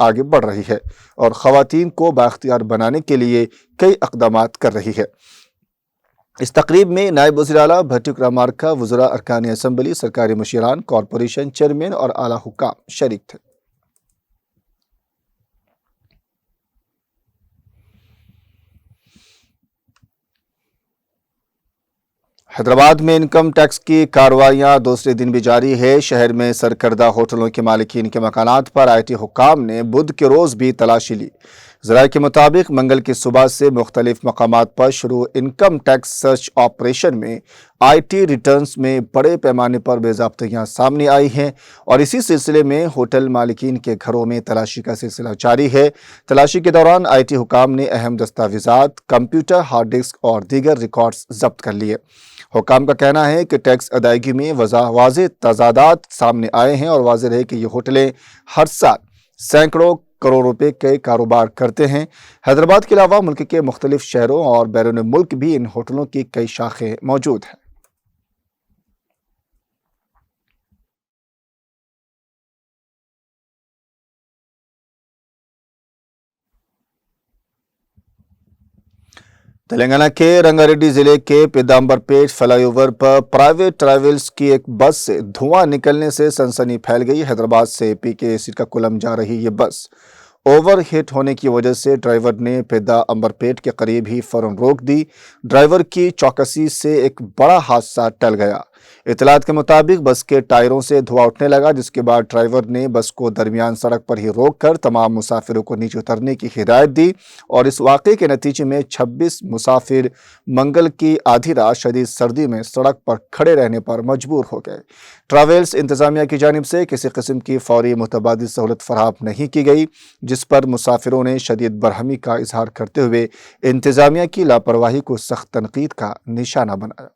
آگے بڑھ رہی ہے اور خواتین کو بااختیار بنانے کے لیے کئی اقدامات کر رہی ہے۔ اس تقریب میں نائب وزیر اعلیٰ بھٹو وکرمارکا، وزراء، ارکان اسمبلی، سرکاری مشیران، کارپوریشن چیئرمین اور اعلیٰ حکام شریک تھے۔ حیدرآباد میں انکم ٹیکس کی کارروائیاں دوسرے دن بھی جاری ہے۔ شہر میں سرکردہ ہوٹلوں کے مالکین کے مکانات پر آئی ٹی حکام نے بدھ کے روز بھی تلاشی لی۔ ذرائع کے مطابق منگل کی صبح سے مختلف مقامات پر شروع انکم ٹیکس سرچ آپریشن میں آئی ٹی ریٹرنز میں بڑے پیمانے پر بے ضابطگیاں سامنے آئی ہیں اور اسی سلسلے میں ہوٹل مالکین کے گھروں میں تلاشی کا سلسلہ جاری ہے۔ تلاشی کے دوران آئی ٹی حکام نے اہم دستاویزات، کمپیوٹر، ہارڈ ڈسک اور دیگر ریکارڈز ضبط کر لیے۔ حکام کا کہنا ہے کہ ٹیکس ادائیگی میں واضح تضادات سامنے آئے ہیں اور واضح ہے کہ یہ ہوٹلیں ہر سال سینکڑوں کروڑ روپے کے کاروبار کرتے ہیں۔ حیدرآباد کے علاوہ ملک کے مختلف شہروں اور بیرون ملک بھی ان ہوٹلوں کی کئی شاخیں موجود ہیں۔ تلنگانہ کے رنگا ریڈی ضلع کے پیدامبر پیٹ فلائی اوور پر پرائیویٹ ٹریولز کی ایک بس سے دھواں نکلنے سے سنسنی پھیل گئی۔ حیدرآباد سے پی کے سریکاکولم جا رہی یہ بس اوور ہیٹ ہونے کی وجہ سے ڈرائیور نے پیدامبر پیٹ کے قریب ہی فوراً روک دی۔ ڈرائیور کی چوکسی سے ایک بڑا حادثہ ٹل گیا۔ اطلاعات کے مطابق بس کے ٹائروں سے دھواں اٹھنے لگا، جس کے بعد ڈرائیور نے بس کو درمیان سڑک پر ہی روک کر تمام مسافروں کو نیچے اترنے کی ہدایت دی اور اس واقعے کے نتیجے میں 26 مسافر منگل کی آدھی رات شدید سردی میں سڑک پر کھڑے رہنے پر مجبور ہو گئے۔ ٹریولز انتظامیہ کی جانب سے کسی قسم کی فوری متبادل سہولت فراہم نہیں کی گئی، جس پر مسافروں نے شدید برہمی کا اظہار کرتے ہوئے انتظامیہ کی لاپرواہی کو سخت تنقید کا نشانہ بنایا۔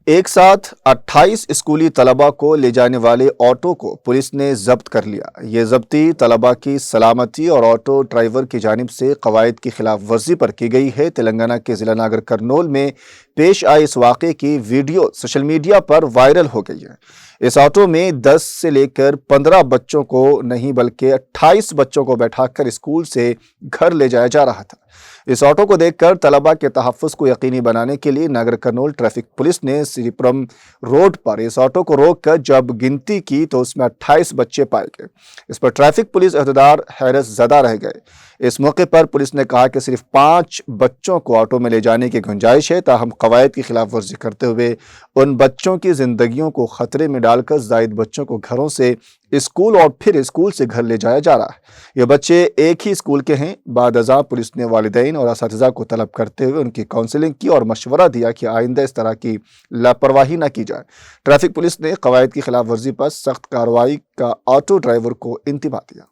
ایک ساتھ 28 اسکولی طلبہ کو لے جانے والے آٹو کو پولیس نے ضبط کر لیا۔ یہ ضبطی طلبہ کی سلامتی اور آٹو ڈرائیور کی جانب سے قواعد کی خلاف ورزی پر کی گئی ہے۔ تلنگانہ کے ضلع ناگر کرنول میں پیش آئے اس واقعے کی ویڈیو سوشل میڈیا پر وائرل ہو گئی ہے۔ اس آٹو میں 10 سے لے کر 15 بچوں کو نہیں بلکہ 28 بچوں کو بیٹھا کر اسکول سے گھر لے جایا جا رہا تھا۔ اس آٹو کو دیکھ کر طلبہ کے تحفظ کو یقینی بنانے کے لیے ناگر کرنول ٹریفک پولیس نے سری پورم روڈ پر اس آٹو کو روک کر جب گنتی کی تو اس میں 28 بچے پائے گئے۔ اس پر ٹریفک پولیس عہدیدار حیرت زدہ رہ گئے۔ اس موقع پر پولیس نے کہا کہ صرف 5 بچوں کو آٹو میں لے جانے کی گنجائش ہے، تاہم قواعد کی خلاف ورزی کرتے ہوئے ان بچوں کی زندگیوں کو خطرے میں ڈال کر زائد بچوں کو گھروں سے اسکول اور پھر اسکول سے گھر لے جایا جا رہا ہے۔ یہ بچے ایک ہی اسکول کے ہیں۔ بعد ازاں پولیس نے والدین اور اساتذہ کو طلب کرتے ہوئے ان کی کاؤنسلنگ کی اور مشورہ دیا کہ آئندہ اس طرح کی لاپرواہی نہ کی جائے۔ ٹریفک پولیس نے قواعد کی خلاف ورزی پر سخت کارروائی کا آٹو ڈرائیور کو انتباہ دیا۔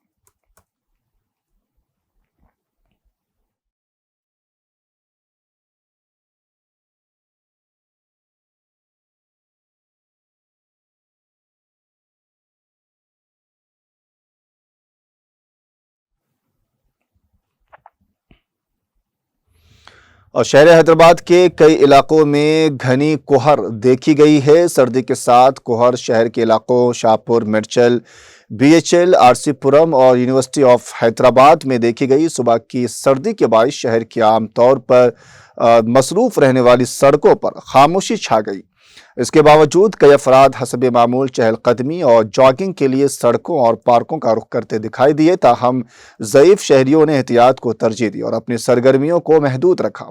اور شہر حیدرآباد کے کئی علاقوں میں گھنی کوہر دیکھی گئی ہے۔ سردی کے ساتھ کوہر شہر کے علاقوں Shahpur, Medchal, B H L, R C Puram اور یونیورسٹی آف حیدرآباد میں دیکھی گئی۔ صبح کی سردی کے باعث شہر کی عام طور پر مصروف رہنے والی سڑکوں پر خاموشی چھا گئی۔ اس کے باوجود کئی افراد حسب معمول چہل قدمی اور جاگنگ کے لیے سڑکوں اور پارکوں کا رخ کرتے دکھائی دیے، تاہم ضعیف شہریوں نے احتیاط کو ترجیح دی اور اپنی سرگرمیوں کو محدود رکھا۔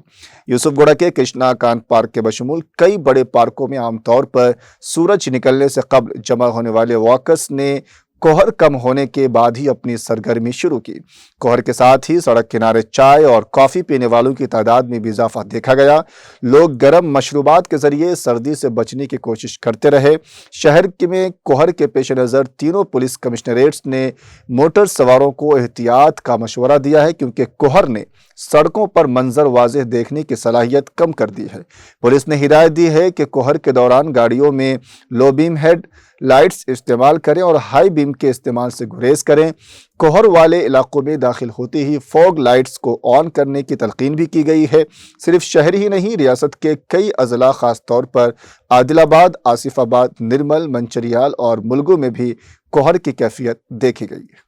یوسف گوڑہ کے کرشنا کانت پارک کے بشمول کئی بڑے پارکوں میں عام طور پر سورج نکلنے سے قبل جمع ہونے والے واکرز نے کوہر کم ہونے کے بعد ہی اپنی سرگرمی شروع کی۔ کوہر کے ساتھ ہی سڑک کنارے چائے اور کافی پینے والوں کی تعداد میں بھی اضافہ دیکھا گیا۔ لوگ گرم مشروبات کے ذریعے سردی سے بچنے کی کوشش کرتے رہے۔ شہر میں کوہر کے پیش نظر تینوں پولیس کمشنریٹس نے موٹر سواروں کو احتیاط کا مشورہ دیا ہے، کیونکہ کوہر نے سڑکوں پر منظر واضح دیکھنے کی صلاحیت کم کر دی ہے۔ پولیس نے ہدایت دی ہے کہ کوہر کے دوران گاڑیوں میں لو بیم ہیڈ لائٹس استعمال کریں اور ہائی بیم کے استعمال سے گریز کریں۔ کوہر والے علاقوں میں داخل ہوتے ہی فوگ لائٹس کو آن کرنے کی تلقین بھی کی گئی ہے۔ صرف شہر ہی نہیں، ریاست کے کئی اضلاع خاص طور پر عادل آباد، آصف آباد، نرمل، منچریال اور ملگو میں بھی کوہر کی کیفیت دیکھی گئی ہے۔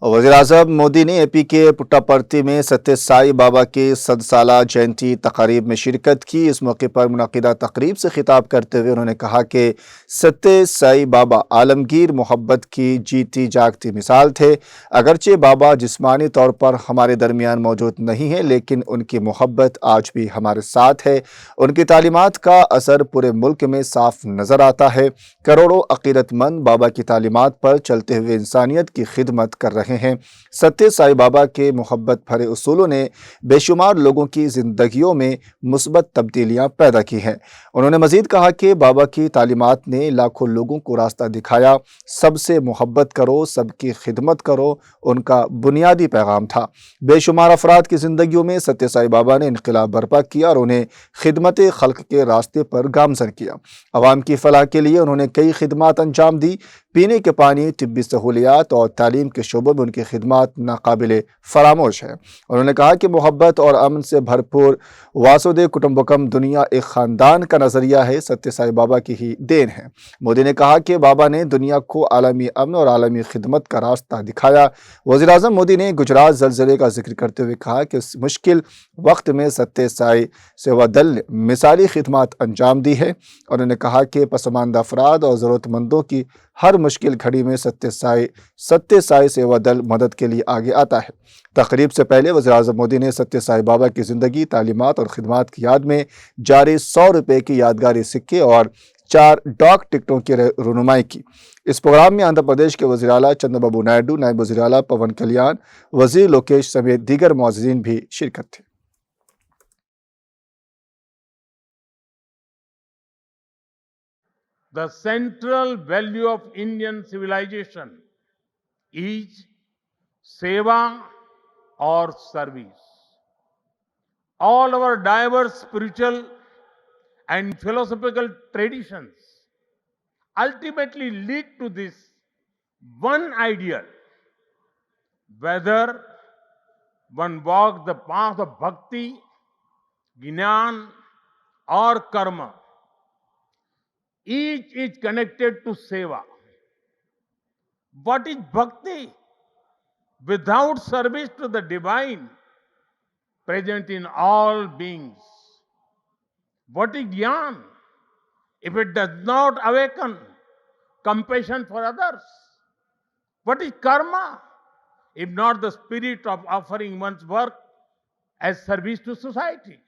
وزیراعظم مودی نے اے پی کے پٹاپرتی میں ستیہ سائی بابا کی 100 سالہ جینتی تقاریب میں شرکت کی۔ اس موقع پر منعقدہ تقریب سے خطاب کرتے ہوئے انہوں نے کہا کہ ستیہ سائی بابا عالمگیر محبت کی جیتی جاگتی مثال تھے۔ اگرچہ بابا جسمانی طور پر ہمارے درمیان موجود نہیں ہیں، لیکن ان کی محبت آج بھی ہمارے ساتھ ہے۔ ان کی تعلیمات کا اثر پورے ملک میں صاف نظر آتا ہے۔ کروڑوں عقیدت مند بابا کی تعلیمات پر چلتے ہوئے انسانیت کی خدمت کر رہے ہیں۔ ستیہ سائی بابا کے محبت بھرے اصولوں نے بے شمار لوگوں کی زندگیوں میں مثبت تبدیلیاں پیدا کی ہیں۔ انہوں نے مزید کہا کہ بابا کی تعلیمات نے لاکھوں لوگوں کو راستہ دکھایا۔ سب سے محبت کرو، سب کی خدمت کرو، ان کا بنیادی پیغام تھا۔ بے شمار افراد کی زندگیوں میں ستیہ سائی بابا نے انقلاب برپا کیا اور انہیں خدمت خلق کے راستے پر گامزن کیا۔ عوام کی فلاح کے لیے انہوں نے کئی خدمات انجام دی۔ پینے کے پانی، طبی سہولیات اور تعلیم کے شعبوں میں ان کی خدمات ناقابل فراموش ہیں۔ انہوں نے کہا کہ محبت اور امن سے بھرپور واسودھیو کٹمبکم دنیا ایک خاندان کا نظریہ ہے، ستیہ سائی بابا کی ہی دین ہے۔ مودی نے کہا کہ بابا نے دنیا کو عالمی امن اور عالمی خدمت کا راستہ دکھایا۔ وزیراعظم مودی نے گجرات زلزلے کا ذکر کرتے ہوئے کہا کہ اس مشکل وقت میں ستیہ سائی سیوا دل نے مثالی خدمات انجام دی ہے۔ انہوں نے کہا کہ پسماندہ افراد اور ضرورت مندوں کی ہر مشکل گھڑی میں ستیہ سائی سیوا دل مدد کے لیے آگے آتا ہے۔ تقریب سے پہلے وزیراعظم مودی نے ستیہ سائی بابا کی زندگی، تعلیمات اور خدمات کی یاد میں جاری 100 روپے کی یادگاری سکے اور 4 ڈاک ٹکٹوں کی رونمائی کی۔ اس پروگرام میں آندھرا پردیش کے وزیر اعلیٰ چندر بابو نائیڈو، نائب وزیر اعلیٰ پون کلیان، وزیر لوکیش سمیت دیگر معززین بھی شرکت تھے۔ The central value of Indian civilization is seva or service. All our diverse spiritual and philosophical traditions ultimately lead to this one ideal. Whether one walks the path of bhakti, jnana or karma, each is connected to seva. What is bhakti? Without service to the divine present in all beings. What is jnana? If it does not awaken compassion for others. What is karma? If not the spirit of offering one's work as service to society.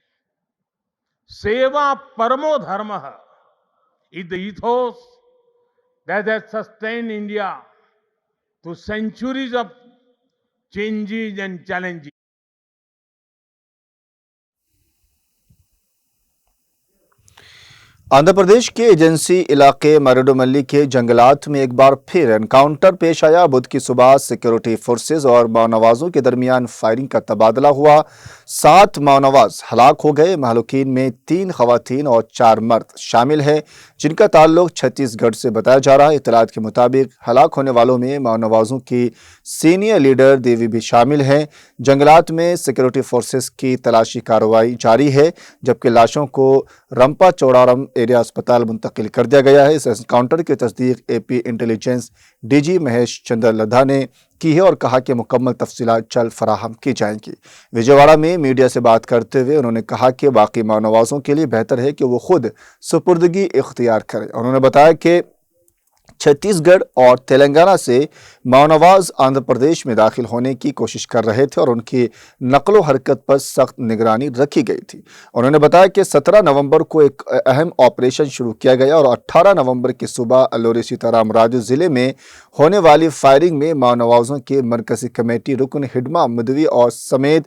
Seva paramo dharma is the ethos that has sustained India through centuries of changes and challenges. Andhra Pradesh کے agency علاقے مریڈوملی کے جنگلات میں ایک بار پھر encounter پیش آیا۔ بدھ کی صبح سیکیورٹی فورسز اور ماؤنوازوں کے درمیان فائرنگ کا تبادلہ ہوا۔ 7 ماؤنواز ہلاک ہو گئے۔ مہلوکین میں 3 خواتین اور 4 مرد شامل ہیں، جن کا تعلق چھتیس گڑھ سے بتایا جا رہا ہے۔ اطلاعات کے مطابق ہلاک ہونے والوں میں ماؤنوازوں کی سینئر لیڈر دیوی بھی شامل ہیں۔ جنگلات میں سیکیورٹی فورسز کی تلاشی کارروائی جاری ہے، جبکہ لاشوں کو رمپا چوڑارم ایریا اسپتال منتقل کر دیا گیا ہے۔ اس انکاؤنٹر کی تصدیق A P intelligence D G Mahesh Chandra Ladha نے کی ہے اور کہا کہ مکمل تفصیلات جلد فراہم کی جائیں گی۔ وجے واڑہ میں میڈیا سے بات کرتے ہوئے انہوں نے کہا کہ باقی ماؤنوازوں کے لیے بہتر ہے کہ وہ خود سپردگی اختیار کریں۔ انہوں نے بتایا کہ چھتیس گڑھ اور تلنگانہ سے ماؤنواز آندھرا پردیش میں داخل ہونے کی کوشش کر رہے تھے اور ان کی نقل و حرکت پر سخت نگرانی رکھی گئی تھی۔ انہوں نے بتایا کہ 17 نومبر کو ایک اہم آپریشن شروع کیا گیا اور 18 نومبر کی صبح الوری سیتارام راجو ضلع میں ہونے والی فائرنگ میں ماؤنوازوں کے مرکزی کمیٹی رکن ہڈما مدوی اور سمیت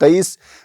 23,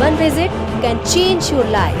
One visit can change your life.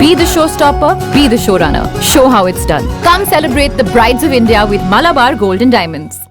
Be the showstopper, be the showrunner. Show how it's done. Come celebrate the brides of India with Malabar Gold and Diamonds.